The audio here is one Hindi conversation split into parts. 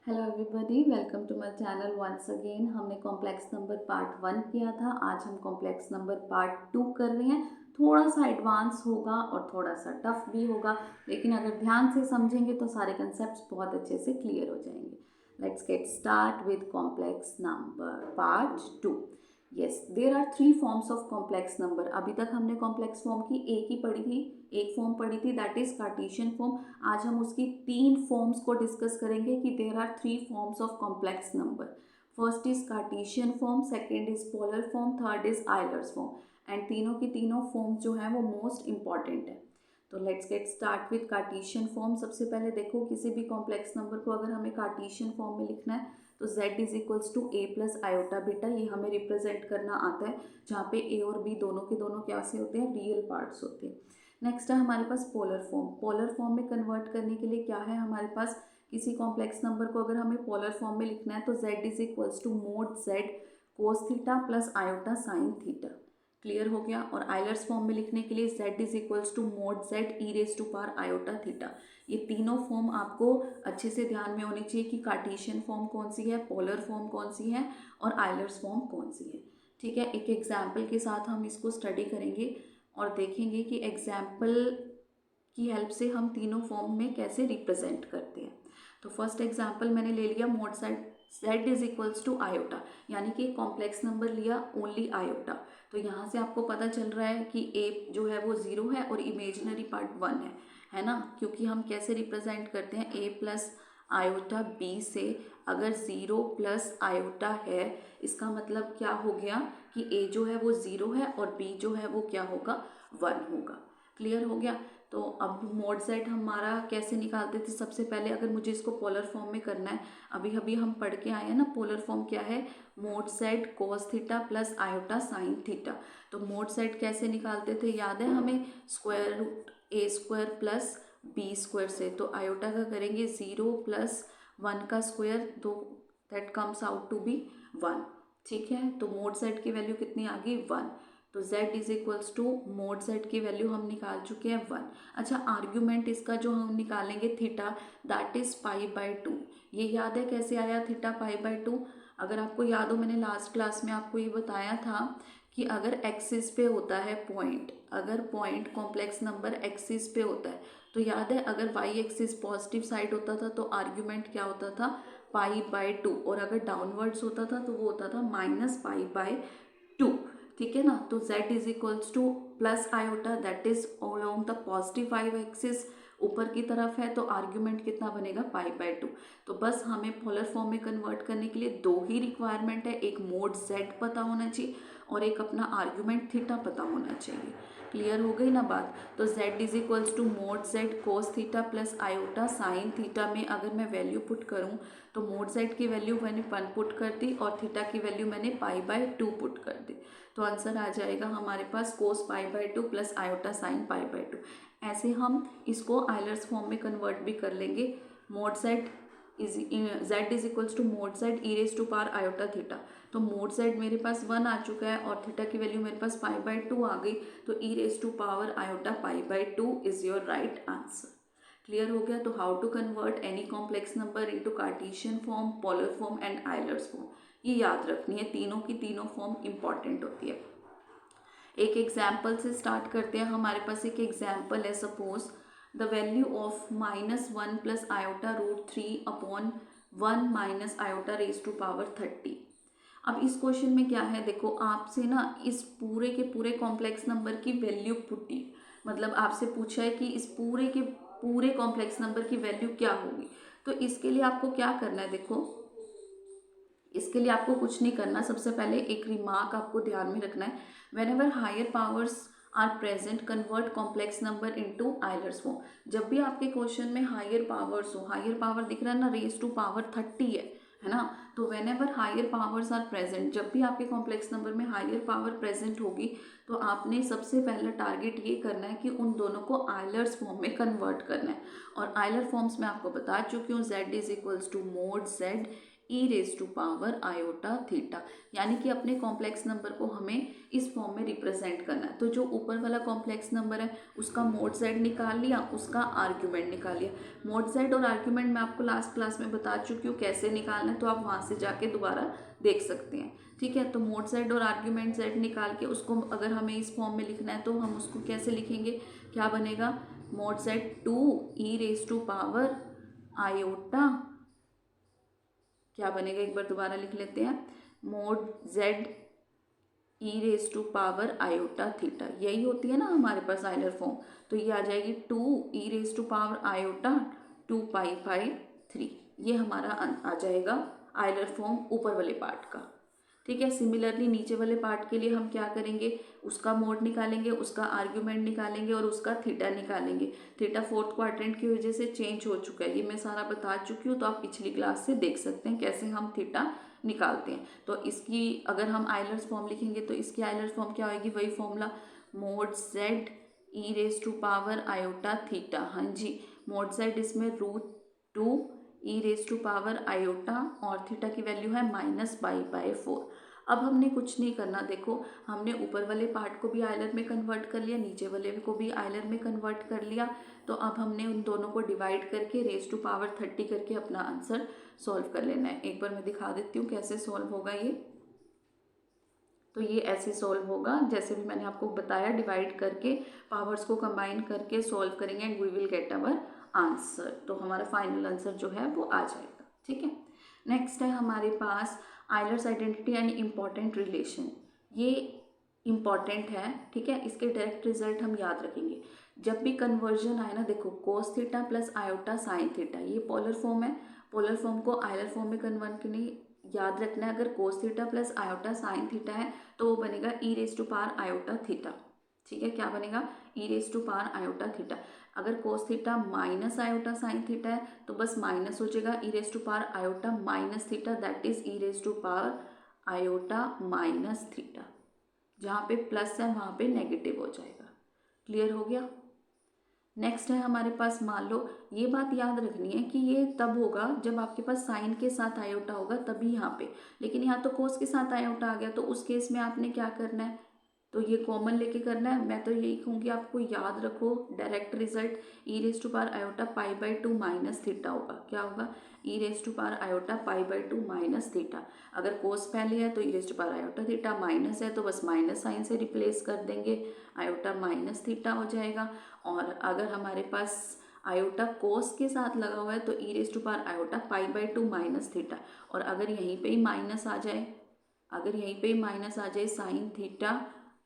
Hello everybody, welcome to my channel once again. हमने कॉम्प्लेक्स नंबर पार्ट 1 किया था। आज हम कॉम्प्लेक्स नंबर पार्ट 2 कर रहे हैं। थोड़ा सा एडवांस होगा और थोड़ा सा टफ भी होगा, लेकिन अगर ध्यान से समझेंगे तो सारे कंसेप्ट्स बहुत अच्छे से क्लियर हो जाएंगे। Let's get start with complex number part 2। Yes, there are 3 forms of complex number. अभी तक हमने कॉम्प्लेक्स फॉर्म की एक ही पढ़ी थी, एक फॉर्म पढ़ी थी, दैट इज कार्टेशियन फॉर्म। आज हम उसकी 3 फॉर्म्स को डिस्कस करेंगे कि there are 3 forms of complex number. First is Cartesian form, second is polar form, third is Euler's form. And तीनों की तीनों फॉर्म्स जो हैं वो मोस्ट इंपॉर्टेंट है। तो let's get start with Cartesian form. सबसे पहले देखो, किसी भी कॉम्प्लेक्स नंबर को अगर हमें कार्टेशियन फॉर्म में लिखना है तो z is equals to a plus iota beta, ये हमें रिप्रेजेंट करना आता है, जहाँ पे a और b दोनों के दोनों कैसे होते हैं, रियल पार्ट्स होते हैं। नेक्स्ट है हमारे पास पोलर फॉर्म। पोलर फॉर्म में कन्वर्ट करने के लिए क्या है हमारे पास, किसी कॉम्प्लेक्स नंबर को अगर हमें पोलर फॉर्म में लिखना है तो z is equals to mod z cos theta plus iota sine theta. Clear हो गया। और आइलर्स फॉर्म में लिखने के लिए z is equals to mod z e raise to power iota theta. ये तीनों फॉर्म आपको अच्छे से ध्यान में होनी चाहिए कि कार्टेशियन फॉर्म कौन सी है, पोलर फॉर्म कौन सी है और आइलर्स फॉर्म कौन सी है। ठीक है, एक एग्जाम्पल के साथ हम इसको स्टडी करेंगे और देखेंगे कि एग्जाम्पल की हेल्प से हम तीनों फॉर्म में कैसे रिप्रेजेंट करते हैं। तो फर्स्ट एग्जाम्पल मैंने ले लिया mod side z is equals to iota, यानी कि कॉम्प्लेक्स नंबर लिया ओनली आयोटा। तो यहाँ से आपको पता चल रहा है कि a जो है वो 0 है और इमेजिनरी पार्ट 1 है ना, क्योंकि हम कैसे रिप्रेजेंट करते हैं, a प्लस आयोटा b से। अगर 0 प्लस आयोटा है, इसका मतलब क्या हो गया कि a जो है वो 0 है और b जो है वो क्या होगा, 1 होगा। क्लियर हो गया। तो अब मोड सेट हमारा कैसे निकालते थे, सबसे पहले अगर मुझे इसको पोलर फॉर्म में करना है, अभी अभी हम पढ़ के आए हैं ना, पोलर फॉर्म क्या है, मोड सेट कोस theta plus iota sine theta. तो मोड सेट कैसे निकालते थे, याद है हमें, स्क्वायर रूट ए स्क्वायर प्लस बी स्क्वायर से। तो आयोटा का करेंगे 0 प्लस 1 का स्क्वायर, तो that comes out to be 1। ठीक है, तो मोड सेट की वैल्यू कितनी आ गई, 1। तो z is equals to mod z की वैल्यू हम निकाल चुके हैं 1। अच्छा, आर्ग्यूमेंट इसका जो हम निकालेंगे थीटा, दैट इज π/2। ये याद है कैसे आया थीटा π/2? अगर आपको याद हो, मैंने लास्ट क्लास में आपको ये बताया था कि अगर एक्सिस पे होता है पॉइंट, अगर पॉइंट कॉम्प्लेक्स नंबर एक्सिस पे होता है, तो याद है अगर वाई एक्सिस पॉजिटिव साइड होता था तो आर्ग्यूमेंट क्या होता था, π/2, और अगर डाउनवर्ड्स होता था तो वो होता था -π/2। ठीक है ना। तो z is equals to plus iota, that is along the positive y axis, ऊपर की तरफ है, तो आर्ग्यूमेंट कितना बनेगा, π/2। तो बस हमें पोलर फॉर्म में कन्वर्ट करने के लिए दो ही रिक्वायरमेंट है, एक मोड z पता होना चाहिए और एक अपना आर्ग्यूमेंट थीटा पता होना चाहिए। क्लियर हो गई ना बात। तो z is equals to mod z cos theta plus iota sine theta में अगर मैं वैल्यू पुट करूं तो मोड z की वैल्यू मैंने 1 पुट कर दी और थीटा की वैल्यू मैंने π/2 पुट कर दी। तो आंसर आ जाएगा हमारे पास कोस π/2 प्लस आयोटा साइन π/2। ऐसे हम इसको आइलर्स फॉर्म में कन्वर्ट भी कर लेंगे। Mod z is equals to mod z e raise to power iota theta. तो मोड z मेरे पास 1 आ चुका है और थीटा की वैल्यू मेरे पास π/2 आ गई, तो e raise to power iota π/2 is your right answer. Clear हो गया। तो how to convert any complex number into cartesian form, polar form and Euler's form, ये याद रखनी है, तीनों की तीनों फॉर्म इंपॉर्टेंट होती है। एक एग्जाम्पल से स्टार्ट करते हैं। हमारे पास एक एग्जाम्पल है, suppose the value of -1 plus iota root 3 upon 1 minus iota raise to power 30। अब इस क्वेश्चन में क्या है, देखो आपसे ना इस पूरे के पूरे कॉम्प्लेक्स नंबर की वैल्यू पुटी, मतलब आपसे पूछा है कि इस पूरे के पूरे कॉम्प्लेक्स नंबर की वैल्यू क्या होगी। तो इसके लिए आपको क्या करना है, देखो इसके लिए आपको कुछ नहीं करना। सबसे पहले एक रिमार्क आपको ध्यान में रखना है, whenever higher powers are present convert complex number into Euler's form. जब भी आपके क्वेश्चन में हायर पावर्स हो, हायर पावर दिख रहा है ना, रेज टू पावर 30 है ना, तो whenever higher powers are present, जब भी आपके कॉम्प्लेक्स नंबर में हायर पावर प्रेजेंट होगी तो आपने सबसे पहला टारगेट ये करना है कि उन दोनों को आइलर्स फॉर्म में कन्वर्ट करना है। और आइलर फॉर्म्स में आपको बता चुकी हूँ, z is equals to mod z e raise to power iota theta, यानी कि अपने कॉम्प्लेक्स नंबर को हमें इस फॉर्म में रिप्रेजेंट करना है। तो जो ऊपर वाला कॉम्प्लेक्स नंबर है उसका मोड जेड निकाल लिया, उसका आर्ग्यूमेंट निकाल लिया। मोड जेड और आर्ग्यूमेंट मैं आपको लास्ट क्लास में बता चुकी हूँ कैसे निकालना है, तो आप वहाँ से जाके दोबारा देख सकते हैं। ठीक है, तो मोड जेड और आर्ग्यूमेंट जेड निकाल के उसको अगर हमें इस फॉर्म में लिखना है तो हम उसको कैसे लिखेंगे, क्या बनेगा, mod z 2 e raise to power iota, क्या बनेगा एक बार दोबारा लिख लेते हैं, mod z e raise to power iota theta, यही होती है ना हमारे पास आइलर फॉर्म। तो ये आ जाएगी 2 e raise to power iota 2 पाई/3, ये हमारा आ जाएगा आइलर फॉर्म ऊपर वाले पार्ट का। ठीक है, सिमिलरली नीचे वाले पार्ट के लिए हम क्या करेंगे, उसका मोड निकालेंगे, उसका आर्ग्यूमेंट निकालेंगे और उसका थीटा निकालेंगे। थीटा फोर्थ क्वाड्रेंट की वजह से चेंज हो चुका है, ये मैं सारा बता चुकी हूँ, तो आप पिछली क्लास से देख सकते हैं कैसे हम थीटा निकालते हैं। तो इसकी अगर हम आइलर्स फॉर्म लिखेंगे तो इसकी आइलर्स फॉर्म क्या होगी, वही formula, mod z e raise to power iota theta. हाँ जी, मोड जेड इसमें √2 e raise to power iota और थीटा की वैल्यू है -π/4। अब हमने कुछ नहीं करना, देखो हमने ऊपर वाले पार्ट को भी आइलर में कन्वर्ट कर लिया, नीचे वाले को भी आइलर में कन्वर्ट कर लिया। तो अब हमने उन दोनों को डिवाइड करके रेज टू पावर 30 करके अपना आंसर सॉल्व कर लेना है। एक बार मैं दिखा देती हूँ कैसे सॉल्व होगा ये। तो ये ऐसे सॉल्व होगा जैसे भी मैंने आपको बताया, डिवाइड करके पावर्स को कंबाइन करके सॉल्व करेंगे and we will get our answer. तो हमारा फाइनल आंसर जो है वो आ जाएगा। ठीक है, नेक्स्ट है हमारे पास Euler's identity and important relation. ये इम्पॉर्टेंट है, ठीक है, इसके डायरेक्ट रिजल्ट हम याद रखेंगे। जब भी कन्वर्जन आए ना, देखो cos theta plus iota sine theta, ये पोलर फॉर्म है, पोलर फॉर्म को आइलर फॉर्म में कन्वर्ट करने याद रखना है। अगर cos theta plus iota sine theta है तो वो बनेगा e raise to power iota theta. ठीक है, क्या बनेगा, e raise to power iota theta. अगर cos theta minus iota sine theta है तो बस माइनस हो जाएगा, e raise to power iota minus theta, that is e raise to power iota minus theta. जहाँ पे प्लस है वहाँ पे नेगेटिव हो जाएगा। क्लियर हो गया। नेक्स्ट है हमारे पास, मान लो ये बात याद रखनी है कि ये तब होगा जब आपके पास साइन के साथ आयोटा होगा तभी यहाँ पे, लेकिन यहाँ तो कोस के साथ आयोटा आ गया, तो उस केस में आपने क्या करना है, तो ये कॉमन लेके करना है। मैं तो यही कहूँगी आपको याद रखो, direct result e raise to power iota π/2 minus theta होगा। क्या होगा, e raise to power iota π/2 minus theta. अगर कोस पहले है तो e raise to power iota theta, minus है तो बस माइनस साइन से रिप्लेस कर देंगे, आयोटा माइनस थीटा हो जाएगा। और अगर हमारे पास आयोटा कोस के साथ लगा हुआ है तो e raise to power iota π/2 minus theta. और अगर यहीं पे ही माइनस आ जाए, अगर यहीं पे ही माइनस आ जाए, sine theta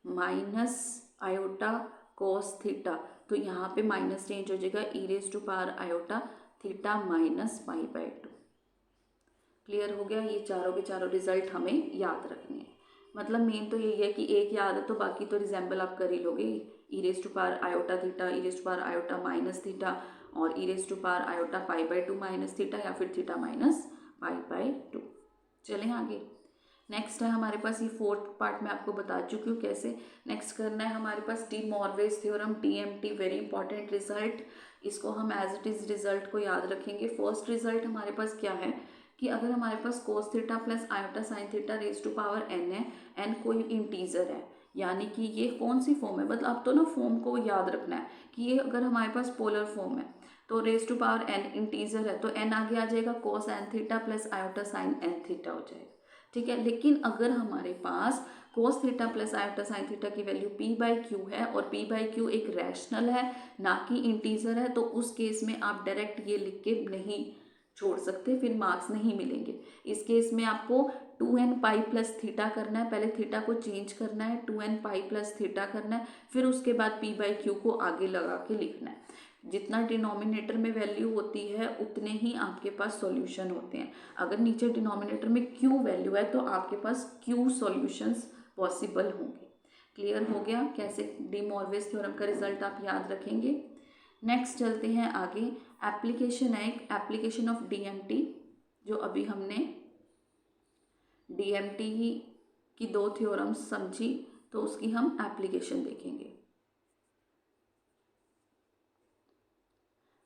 minus iota cos theta, तो यहाँ पे माइनस चेंज हो जाएगा, e raise to power iota theta minus π/2। Clear हो गया। ये चारों के चारों रिजल्ट हमें याद रखने हैं। मतलब मेन तो यही है कि एक याद है तो बाकी तो रिजेंबल आप कर ही लोगे। E raise to power iota theta, e raise to power iota minus theta और e raise to power iota π/2 minus theta या फिर थीटा माइनस π/2। चलें आगे। नेक्स्ट है हमारे पास, ये फोर्थ पार्ट में आपको बता चुकी हूँ कैसे। नेक्स्ट करना है हमारे पास De Moivre's theorem, DMT, very important result. इसको हम एज इट इज रिजल्ट को याद रखेंगे। फर्स्ट रिजल्ट हमारे पास क्या है कि अगर हमारे पास cos theta plus iota sine theta raise to power n है, n कोई इंटीजर है, यानी कि ये कौन सी फॉर्म है, मतलब अब तो ना फॉर्म को याद रखना है कि ये अगर हमारे पास पोलर फॉर्म है तो raise to power n integer है तो n आगे आ जाएगा, cos n theta plus iota sine n theta हो जाएगा। ठीक है, लेकिन अगर हमारे पास cos theta plus iota sine theta की वैल्यू p/q है और p/q एक रैशनल है ना कि इंटीजर है, तो उस केस में आप डायरेक्ट ये लिख के नहीं छोड़ सकते, फिर मार्क्स नहीं मिलेंगे। इस केस में आपको 2n पाई प्लस थीटा करना है, पहले थीटा को चेंज करना है, 2n पाई प्लस थीटा करना है, फिर उसके बाद p/q को आगे लगा के लिखना है। जितना डिनोमिनेटर में वैल्यू होती है उतने ही आपके पास सॉल्यूशन होते हैं। अगर नीचे डिनोमिनेटर में q वैल्यू है तो आपके पास q सॉल्यूशंस पॉसिबल होंगे। क्लियर हो गया कैसे डी मॉर्गेज थ्योरम का रिजल्ट आप याद रखेंगे। नेक्स्ट चलते हैं आगे। एप्लीकेशन है एक, एप्लीकेशन ऑफ DMT, जो अभी हमने DMT की 2 थ्योरम्स समझी तो उसकी हम एप्लीकेशन देखेंगे।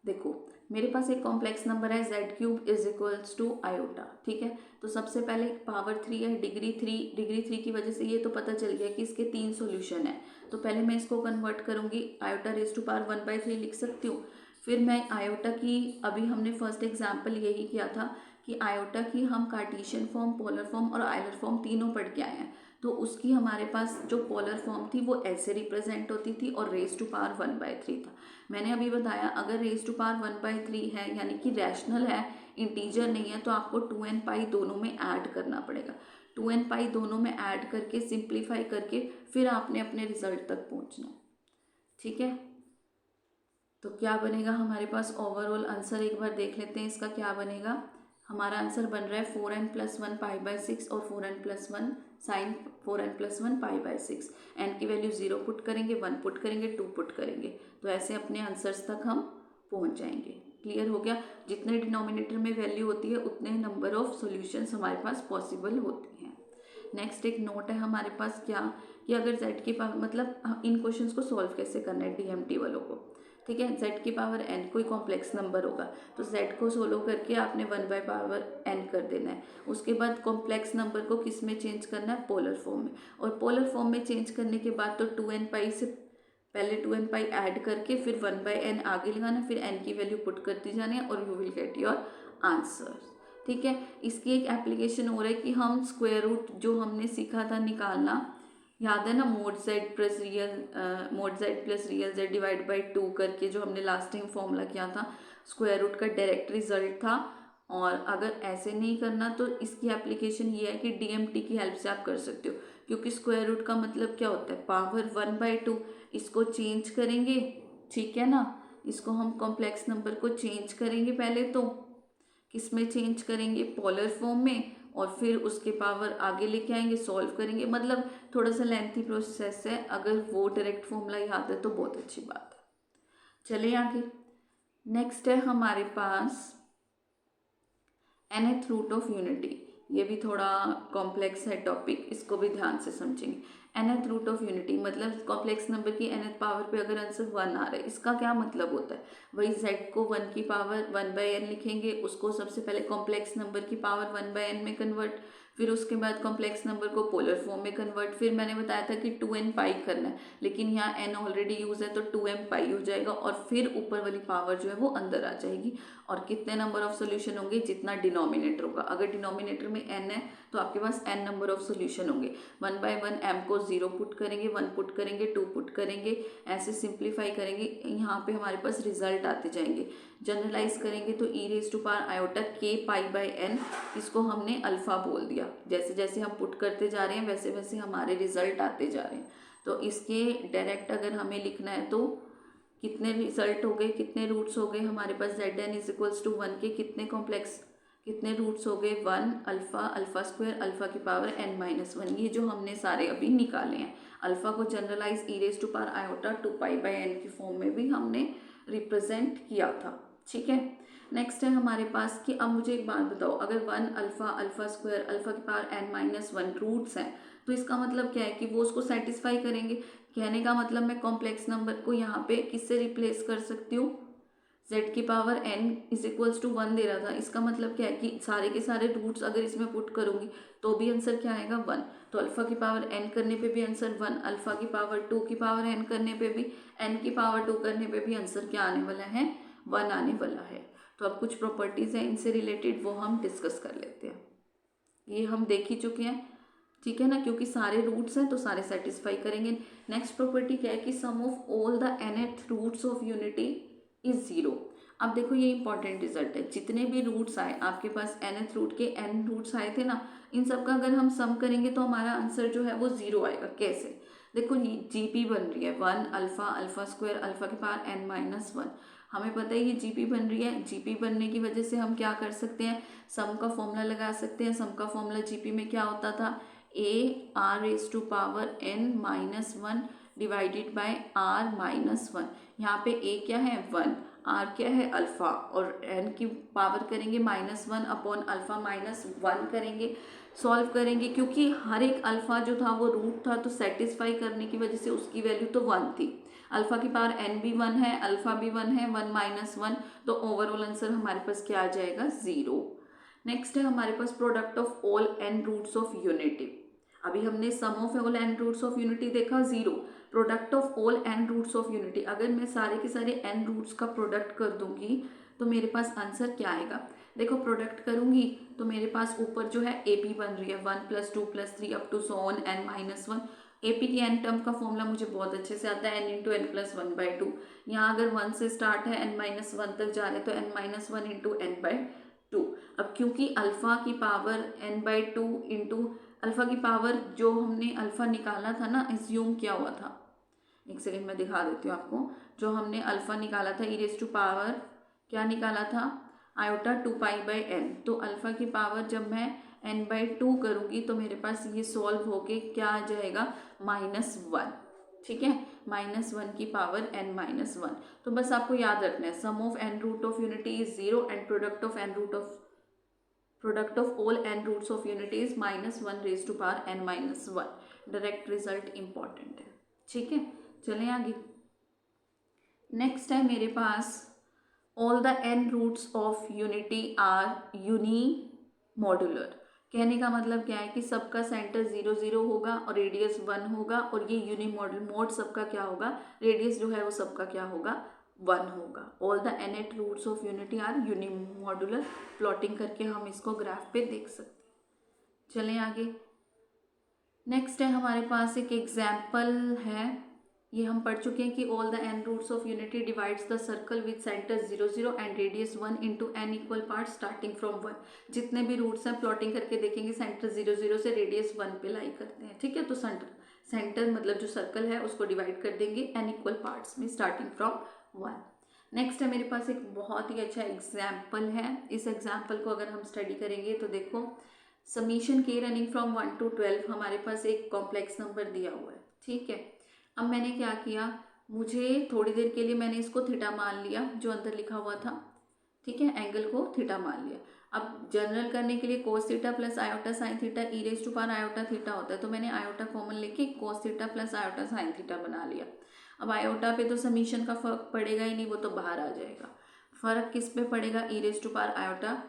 देखो मेरे पास एक कॉम्प्लेक्स नंबर है z cube is equals to iota, ठीक है। तो सबसे पहले पावर 3 है, डिग्री 3 की वजह से ये तो पता चल गया कि इसके 3 सॉल्यूशन है। तो पहले मैं इसको कन्वर्ट करूँगी, आयोटा रेज टू पावर 1/3 लिख सकती हूँ। फिर मैं आयोटा की, अभी हमने फर्स्ट एग्जाम्पल यही किया था कि आयोटा की हम कार्टेशियन फॉर्म, पोलर फॉर्म और आयलर फॉर्म तीनों पढ़ के आए हैं। तो उसकी हमारे पास जो पोलर फॉर्म थी वो ऐसे रिप्रेजेंट होती थी और रेज टू पावर 1/3 था। मैंने अभी बताया अगर रेज टू पावर 1/3 है यानी कि रैशनल है, इंटीजर नहीं है, तो आपको 2n पाई दोनों में ऐड करना पड़ेगा। 2n पाई दोनों में ऐड करके सिंप्लीफाई करके फिर आपने अपने रिजल्ट तक पहुंचना, ठीक है। तो क्या बनेगा हमारे पास ओवरऑल आंसर, एक बार देख लेते हैं इसका क्या बनेगा। हमारा आंसर बन रहा है 4n+1 π/6 और 4n+1 साइन 4n+1 π/6। एन की वैल्यू 0 पुट करेंगे, 1 पुट करेंगे, 2 पुट करेंगे, तो ऐसे अपने आंसर्स तक हम पहुंच जाएंगे। क्लियर हो गया। जितने डिनोमिनेटर में वैल्यू होती है उतने नंबर ऑफ सॉल्यूशंस हमारे पास पॉसिबल होती हैं। नेक्स्ट एक नोट है हमारे पास क्या, कि अगर z की पावर, मतलब इन क्वेश्चंस को सॉल्व कैसे करना है डीएमटी वालों को, ठीक है। z की पावर n कोई कॉम्प्लेक्स नंबर होगा तो z को सोलो करके आपने 1/n कर देना है। उसके बाद कॉम्प्लेक्स नंबर को किस में चेंज करना है, पोलर फॉर्म में। और पोलर फॉर्म में चेंज करने के बाद तो 2n पाई से पहले 2n पाई ऐड करके फिर 1/n आगे लगाना, फिर n की वैल्यू पुट करती जानी है और you will get your answer, ठीक है। इसकी एक एप्लीकेशन हो रहा है कि हम स्क्वायर रूट जो हमने सीखा था निकालना, याद है ना, mode Z plus real Z divide by 2 करके जो हमने लास्ट टाइम फॉर्मूला किया था, स्क्वायर रूट का डायरेक्ट रिजल्ट था। और अगर ऐसे नहीं करना तो इसकी एप्लीकेशन ये है कि डीएमटी की हेल्प से आप कर सकते हो, क्योंकि स्क्वायर रूट का मतलब क्या होता है, पावर 1/2। इसको चेंज करेंगे, ठीक है ना, इसको हम कॉम्प्लेक्स नंबर को चेंज करेंगे, पहले तो किस में चेंज करेंगे, पोलर फॉर्म में, और फिर उसके पावर आगे लेके आएंगे, सॉल्व करेंगे। मतलब थोड़ा सा लेंथी प्रोसेस है, अगर वो डायरेक्ट फॉर्मूला याद है तो बहुत अच्छी बात है। चलिए आगे। नेक्स्ट है हमारे पास nth रूट ऑफ यूनिटी। ये भी थोड़ा कॉम्प्लेक्स है टॉपिक, इसको भी ध्यान से समझेंगे। nth रूट ऑफ यूनिटी मतलब कॉम्प्लेक्स नंबर की nth पावर पे अगर आंसर 1 आ रहा है, इसका क्या मतलब होता है, वही z को 1 की पावर 1/n लिखेंगे, उसको सबसे पहले कॉम्प्लेक्स नंबर की पावर 1/n में कन्वर्ट, फिर उसके बाद कॉम्प्लेक्स नंबर को पोलर फॉर्म में कन्वर्ट। फिर मैंने बताया था कि 2n पाई करना है, लेकिन यहाँ n ऑलरेडी यूज है तो 2m पाई हो जाएगा, और फिर ऊपर वाली पावर जो है वो अंदर आ जाएगी। और कितने नंबर ऑफ सोल्यूशन होंगे, जितना डिनोमिनेटर होगा। अगर डिनोमिनेटर में n है तो आपके पास n नंबर ऑफ सोल्यूशन होंगे। 1/1 m को 0 पुट करेंगे, 1 पुट करेंगे, 2 पुट करेंगे, ऐसे सिंप्लीफाई करेंगे, यहाँ पे हमारे पास रिजल्ट आते जाएंगे। जनरलाइज करेंगे तो e raise to power iota k π/n, इसको हमने अल्फा बोल दिया। जैसे जैसे हम पुट करते जा रहे हैं वैसे वैसे हमारे रिजल्ट आते जा रहे हैं। तो इसके डायरेक्ट अगर हमें लिखना है तो कितने रिजल्ट हो गए, कितने रूट्स हो गए हमारे पास, zn इज इक्वल्स टू 1 के कितने रूट्स हो गए, 1 अल्फा, अल्फा स्क्वायर, अल्फा की पावर n-1, ये जो हमने सारे अभी निकाले हैं। अल्फा को generalise e raise to power iota 2π/n की फॉर्म में भी हमने रिप्रेजेंट किया था, ठीक है। नेक्स्ट है हमारे पास कि अब मुझे एक बात बताओ, अगर 1 अल्फा, अल्फा स्क्वायर, अल्फा की पावर n-1 रूट्स हैं, तो इसका मतलब क्या है कि वो उसको सेटिस्फाई करेंगे। कहने का मतलब मैं कॉम्प्लेक्स नंबर को यहाँ पे किससे रिप्लेस कर सकती हूँ, z की power n is equals to 1 दे रहा था, इसका मतलब क्या है कि सारे के सारे रूट्स अगर इसमें पुट करूँगी तो भी आंसर क्या आएगा, 1। तो अल्फा की पावर n करने पे भी आंसर 1, अल्फा की पावर 2 की पावर n करने पे भी, n की पावर 2 करने पे भी आंसर क्या आने वाला है, 1 आने वाला है। तो अब कुछ प्रॉपर्टीज़ हैं इनसे रिलेटेड, वो हम डिस्कस कर लेते हैं। ये हम देख ही चुके हैं, ठीक है ना, क्योंकि सारे रूट्स हैं तो सारे सेटिस्फाई करेंगे। नेक्स्ट प्रॉपर्टी क्या है कि sum of all the nth roots of unity is 0। अब देखो ये इंपॉर्टेंट रिजल्ट है, जितने भी रूट्स आए आपके पास, nth रूट के n रूट्स आए थे ना, इन सब का अगर हम सम करेंगे तो हमारा आंसर जो है वो 0 आएगा। कैसे, देखो जीपी बन रही है 1 अल्फा, अल्फा स्क्वायर, अल्फा की पावर n-1, हमें पता है ये जीपी बन रही है। जीपी बनने की वजह से हम क्या कर सकते हैं, सम का फॉर्मूला लगा सकते हैं। सम का फॉर्मूला जीपी में क्या होता था, a r raise to power n-1 divided by r-1। यहाँ पे a क्या है 1, r क्या है अल्फा, और n की पावर करेंगे -1 अपॉन अल्फा -1 करेंगे, सॉल्व करेंगे। क्योंकि हर एक अल्फा जो था वो रूट था, तो सेटिस्फाई करने की वजह से उसकी वैल्यू तो 1 थी। अल्फा की पावर एन भी 1 है, अल्फा भी 1 है, 1 माइनस 1, तो ओवरऑल आंसर हमारे पास क्या आ जाएगा, 0। नेक्स्ट है हमारे पास product of all n roots of unity. अभी हमने sum of all n roots of unity देखा 0, product of all n roots of unity, अगर मैं सारे के सारे एन रूट्स का प्रोडक्ट कर दूंगी तो मेरे पास आंसर क्या आएगा। देखो प्रोडक्ट करूंगी तो मेरे पास ऊपर जो है ए पी बन रही है 1 + 2 + 3 up to so on n minus 1। A P की एन टर्म का फॉर्मूला मुझे बहुत अच्छे से आता है, एन इंटू एन प्लस 1/2। यहाँ अगर 1 से स्टार्ट है एन माइनस 1 तक जा रहे हैं तो एन माइनस 1 इंटू n/2। अब क्योंकि अल्फा की पावर n/2 इंटू अल्फा की पावर जो हमने अल्फा निकाला था ना, एज्यूम किया हुआ था, एक सेकेंड में दिखा देती हूँ आपको। जो हमने अल्फा निकाला था ई रेज टू पावर क्या निकाला था, आयोटा 2π/n। तो अल्फा की पावर जब मैं n/2 करूँगी तो मेरे पास ये सॉल्व होके क्या आ जाएगा, -1। ठीक है, -1 की पावर n-1। तो बस आपको याद रखना है sum of n root of unity is 0 and product of all n roots of unity is -1 raise to power n-1। Direct result important है। ठीक है, चलें आगे। नेक्स्ट है मेरे पास all the n roots of unity are unimodular. कहने का मतलब क्या है कि सबका सेंटर 0 0 होगा और रेडियस 1 होगा, और ये यूनी मॉड्यूल मोड सबका क्या होगा, रेडियस जो है वो सबका क्या होगा, 1 होगा। All the nth roots of unity are unimodular. Plotting करके हम इसको ग्राफ पे देख सकते हैं। चलें आगे। नेक्स्ट है हमारे पास एक एग्जाम्पल है, ये हम पढ़ चुके हैं कि all the n roots of unity divides the circle with centre 0 0 and radius 1 into n equal part starting from 1। जितने भी रूट्स हैं प्लॉटिंग करके देखेंगे सेंटर 0 0 से रेडियस 1 पे लाई करते हैं। ठीक है, तो सेंटर मतलब जो सर्कल है उसको डिवाइड कर देंगे एन इक्वल पार्ट्स में स्टार्टिंग फ्रॉम 1। नेक्स्ट है मेरे पास एक बहुत ही अच्छा एग्जाम्पल है। इस एग्जाम्पल को अगर हम स्टडी करेंगे तो देखो, समीशन के रनिंग फ्रॉम 1 to 12 हमारे पास एक कॉम्प्लेक्स नंबर दिया हुआ है। ठीक है, अब मैंने क्या किया, मुझे थोड़ी देर के लिए मैंने इसको थीटा मान लिया जो अंदर लिखा हुआ था। ठीक है, एंगल को थीटा मान लिया। अब जनरल करने के लिए cos theta plus iota sine theta e raise to power iota theta होता है, तो मैंने आयोटा कॉमन लेके cos theta plus iota sine theta बना लिया। अब आयोटा पे तो समीशन का फर्क पड़ेगा ही नहीं, वो तो बाहर आ जाएगा। फर्क किस पे पड़ेगा, e raise to power iota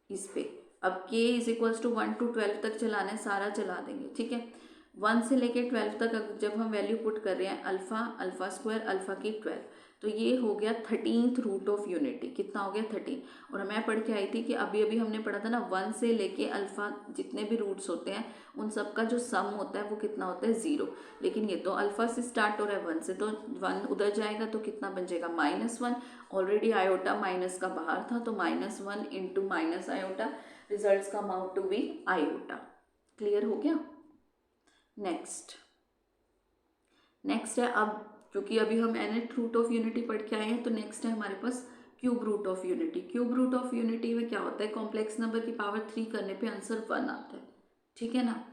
इस पे। अब k is equals to 1 to 12 तक चलाना है, सारा चला देंगे। ठीक है, 1 से लेके 12 तक जब हम वैल्यू पुट कर रहे हैं, अल्फा, अल्फा स्क्वायर, अल्फा की 12, तो ये हो गया 13th रूट ऑफ यूनिटी। कितना हो गया, 13। और मैं पढ़ के आई थी कि अभी अभी हमने पढ़ा था ना, 1 से लेके अल्फा जितने भी रूट्स होते हैं उन सब का जो सम होता है वो कितना होता है, 0। लेकिन ये तो अल्फा से स्टार्ट हो रहा है 1 से, तो 1 उधर जाएगा तो कितना बन जाएगा, -1। ऑलरेडी आयोटा माइनस का बाहर था, तो -1 इंटू माइनस आयोटा, रिजल्ट्स का amount to be iota. Clear हो गया। नेक्स्ट है, अब क्योंकि अभी हम nth रूट ऑफ यूनिटी पढ़ के आए हैं, तो नेक्स्ट है हमारे पास cube root of unity. Cube root of unity में क्या होता है, कॉम्प्लेक्स नंबर की पावर 3 करने पे आंसर 1 आता है। ठीक है ना।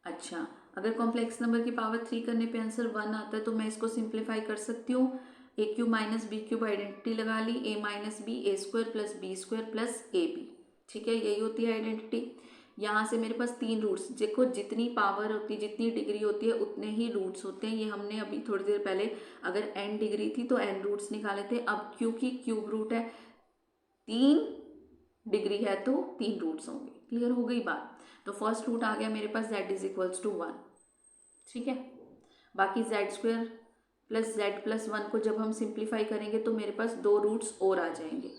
अच्छा, अगर कॉम्प्लेक्स नंबर की पावर 3 करने पे आंसर 1 आता है तो मैं इसको सिंप्लीफाई कर सकती हूँ। A cube minus b cube identity लगा ली, a minus b a square plus b square plus a b. ठीक है, यही होती है आइडेंटिटी। यहाँ से मेरे पास 3 रूट्स, देखो जितनी पावर होती है, जितनी डिग्री होती है उतने ही रूट्स होते हैं। ये हमने अभी थोड़ी देर पहले अगर n डिग्री थी तो n रूट्स निकाले थे। अब क्योंकि क्यूब रूट है, 3 डिग्री है तो 3 रूट्स होंगे। क्लियर हो गई बात। तो फर्स्ट रूट आ गया मेरे पास z इज इक्वल्स टू 1। ठीक है, बाकी z square plus z plus 1 को जब हम सिंप्लीफाई करेंगे तो मेरे पास 2 रूट्स और आ जाएंगे।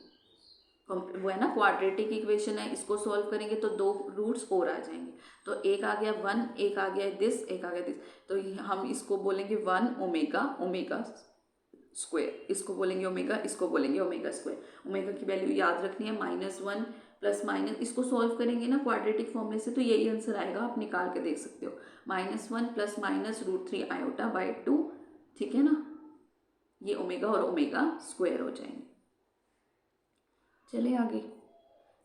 वो है ना, क्वाड्रेटिक इक्वेशन है, इसको सॉल्व करेंगे तो 2 रूट्स और आ जाएंगे। तो एक आ गया 1, एक आ गया दिस, एक आ गया दिस। तो हम इसको बोलेंगे 1 ओमेगा, ओमेगा स्क्वायर, इसको बोलेंगे ओमेगा, इसको बोलेंगे ओमेगा स्क्वायर। ओमेगा की वैल्यू याद रखनी है, -1 प्लस माइनस, इसको सॉल्व करेंगे ना क्वाड्रेटिक फॉर्मूले से तो यही आंसर आएगा, आप निकाल के देख सकते हो। -1 प्लस माइनस √3 आयोटा बाई 2। ठीक है ना, ये ओमेगा और ओमेगा स्क्वायर हो जाएंगे। चलिए आगे।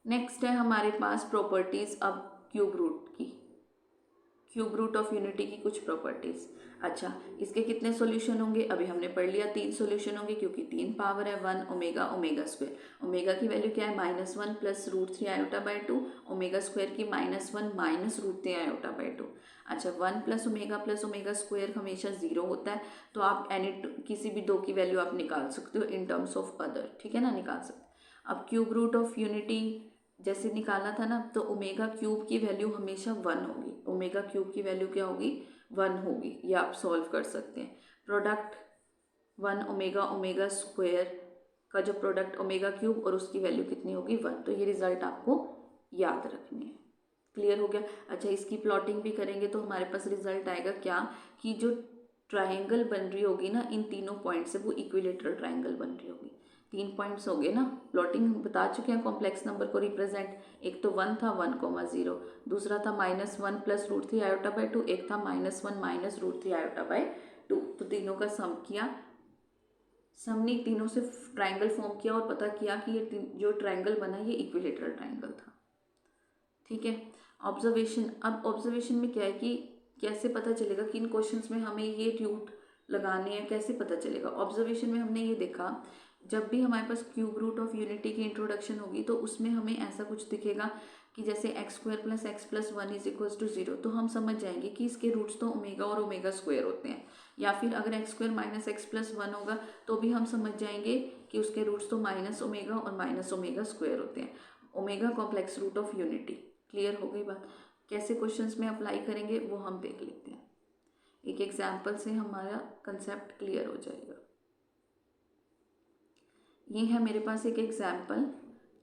नेक्स्ट है हमारे पास प्रॉपर्टीज अब क्यूब रूट की। क्यूब रूट ऑफ यूनिटी की कुछ प्रॉपर्टीज़। अच्छा, इसके कितने सॉल्यूशन होंगे? अभी हमने पढ़ लिया 3 सॉल्यूशन होंगे, क्योंकि 3 पावर है, 1 ओमेगा ओमेगा स्क्वायर। ओमेगा की वैल्यू क्या है? -1 plus √3 iota by 2। Omega square की -1 माइनस √3 आयोटा बाई 2। अच्छा, 1 प्लस ओमेगा स्क्वायर हमेशा 0 होता है, तो आप किसी भी दो की वैल्यू आप निकाल सकते हो इन टर्म्स ऑफ अदर, ठीक है ना, निकाल सकते। अब क्यूब रूट ऑफ यूनिटी जैसे निकालना था ना, तो ओमेगा क्यूब की वैल्यू हमेशा 1 होगी। ओमेगा क्यूब की वैल्यू क्या होगी? 1 होगी। ये आप सॉल्व कर सकते हैं। प्रोडक्ट 1 ओमेगा ओमेगा स्क्वायर का जो प्रोडक्ट ओमेगा क्यूब और उसकी वैल्यू कितनी होगी? 1। तो ये रिजल्ट आपको याद रखनी है। क्लियर हो गया? अच्छा, इसकी प्लॉटिंग भी करेंगे तो हमारे पास रिजल्ट आएगा क्या, कि जो ट्राइंगल बन रही होगी ना इन तीनों पॉइंट से, वो इक्विलेटरल ट्राइंगल बन रही होगी। 3 पॉइंट्स हो गए ना। प्लॉटिंग हम बता चुके हैं कॉम्प्लेक्स नंबर को रिप्रेजेंट। एक तो 1 था 1,0, दूसरा था -1 प्लस √3 आयोटा बाई 2, एक था -1 माइनस √3 आयोटा बाई 2। तो तीनों का सम किया, सम ने तीनों से ट्राइंगल फॉर्म किया और पता किया कि ये जो ट्राइंगल बना ये इक्विलेटरल ट्राइंगल था। ठीक है। ऑब्जर्वेशन, अब ऑब्जर्वेशन में क्या है कि कैसे पता चलेगा कि इन क्वेश्चंस में हमें ये रूट लगाने हैं, कैसे पता चलेगा? ऑब्जर्वेशन में हमने ये देखा, जब भी हमारे पास क्यूब रूट ऑफ यूनिटी की इंट्रोडक्शन होगी तो उसमें हमें ऐसा कुछ दिखेगा कि जैसे x² + x + 1 = 0, तो हम समझ जाएंगे कि इसके रूट्स तो ओमेगा और ओमेगा स्क्वायर होते हैं। या फिर अगर x² - x + 1 होगा तो भी हम समझ जाएंगे कि उसके रूट्स तो -ओमेगा और -ओमेगा स्क्वायर होते हैं। Omega complex root of unity. Clear हो गई बात? कैसे क्वेश्चंस में अप्लाई करेंगे वो हम देख लेते हैं। एक एग्जाम्पल से हमारा कंसेप्ट क्लियर हो जाएगा। ये है मेरे पास एक एग्जाम्पल,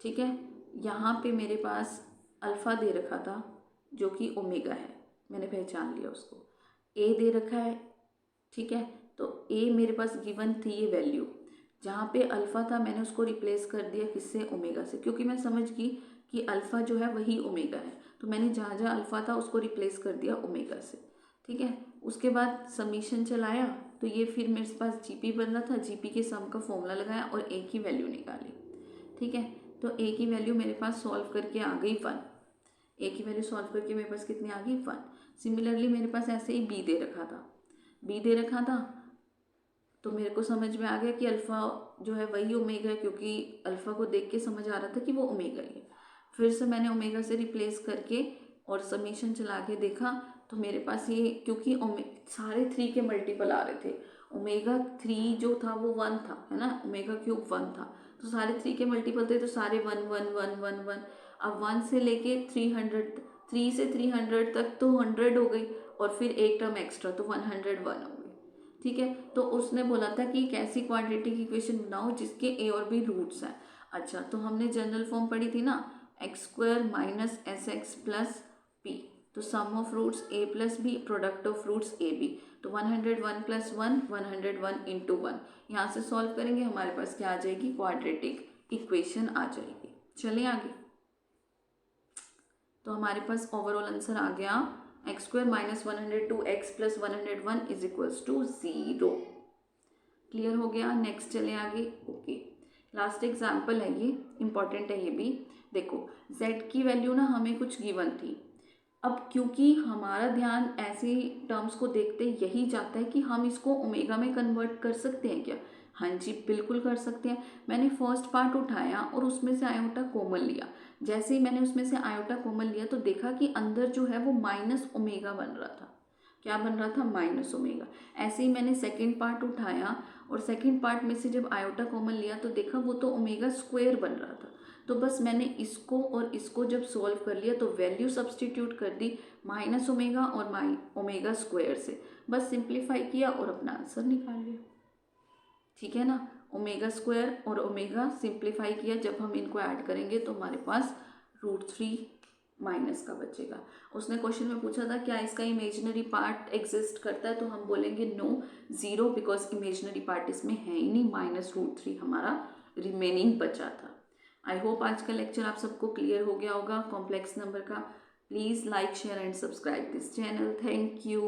ठीक है। यहाँ पे मेरे पास अल्फ़ा दे रखा था जो कि ओमेगा है, मैंने पहचान लिया उसको। ए दे रखा है, ठीक है। तो ए मेरे पास गिवन थी ये वैल्यू, जहाँ पे अल्फ़ा था मैंने उसको रिप्लेस कर दिया किससे? ओमेगा से, क्योंकि मैं समझ गई कि अल्फ़ा जो है वही ओमेगा है। तो मैंने जहाँ जहाँ अल्फ़ा था उसको रिप्लेस कर दिया ओमेगा से, ठीक है। उसके बाद समीशन चलाया तो ये फिर मेरे पास जीपी बन रहा था, जीपी के सम का फॉर्मूला लगाया और ए की वैल्यू निकाली, ठीक है। तो ए की वैल्यू मेरे पास सॉल्व करके आ गई 1। ए की वैल्यू सॉल्व करके मेरे पास कितनी आ गई? 1। सिमिलरली मेरे पास ऐसे ही बी दे रखा था, बी दे रखा था तो मेरे को समझ में आ गया कि अल्फ़ा जो है वही ओमेगा है, क्योंकि अल्फ़ा को देख के समझ आ रहा था कि वो ओमेगा ही है। फिर से मैंने ओमेगा से रिप्लेस करके और समीशन चला के देखा तो मेरे पास ये, क्योंकि सारे 3 के मल्टीपल आ रहे थे, ओमेगा 3 जो था वो 1 था, है ना, ओमेगा क्यूब 1 था, तो सारे 3 के मल्टीपल थे, तो सारे 1 1 1 1 1। अब 1 से लेके 300, 3 से 300 तक तो 100 हो गई, और फिर एक टर्म एक्स्ट्रा तो 101 हो गई, ठीक है। तो उसने बोला था कि एक ऐसी क्वाड्रेटिक इक्वेशन बनाओ जिसके ए और बी रूट्स हैं। अच्छा, तो हमने जनरल फॉर्म पढ़ी थी ना, x² - sx + p, तो sum of roots a + b, product of roots a b, तो 101 + 1 101 × 1। यहाँ से सॉल्व करेंगे हमारे पास क्या आ जाएगी? क्वाड्रेटिक इक्वेशन आ जाएगी। चलिए आगे। तो हमारे पास ओवरऑल आंसर आ गया x² - 102x + 101 = 0। क्लियर हो गया? नेक्स्ट चले आगे। ओके, लास्ट एग्जाम्पल है, ये इंपॉर्टेंट है ये भी। देखो z की वैल्यू ना हमें कुछ गिवन थी। अब क्योंकि हमारा ध्यान ऐसे टर्म्स को देखते यही जाता है कि हम इसको ओमेगा में कन्वर्ट कर सकते हैं क्या? हाँ जी, बिल्कुल कर सकते हैं। मैंने फर्स्ट पार्ट उठाया और उसमें से आयोटा कॉमन लिया। जैसे ही मैंने उसमें से आयोटा कॉमन लिया तो देखा कि अंदर जो है वो -ओमेगा बन रहा था। क्या बन रहा था? -ओमेगा। ऐसे ही मैंने सेकेंड पार्ट उठाया और सेकेंड पार्ट में से जब आयोटा कॉमन लिया तो देखा वो तो ओमेगा स्क्वायर बन रहा था। तो बस मैंने इसको और इसको जब सॉल्व कर लिया तो वैल्यू सब्सटीट्यूट कर दी -ओमेगा और ओमेगा स्क्वायर से, बस सिंप्लीफाई किया और अपना आंसर निकाल लिया, ठीक है ना। ओमेगा स्क्वायर और ओमेगा सिंप्लीफाई किया, जब हम इनको ऐड करेंगे तो हमारे पास √3 माइनस का बचेगा। उसने क्वेश्चन में पूछा था क्या इसका इमेजिनरी पार्ट एग्जिस्ट करता है, तो हम बोलेंगे नो, 0, बिकॉज इमेजिनरी पार्ट इसमें है ही नहीं, -√3 हमारा रिमेनिंग बचा था। आई होप आज का लेक्चर आप सबको क्लियर हो गया होगा कॉम्प्लेक्स नंबर का। Please like, share and subscribe this channel. Thank you.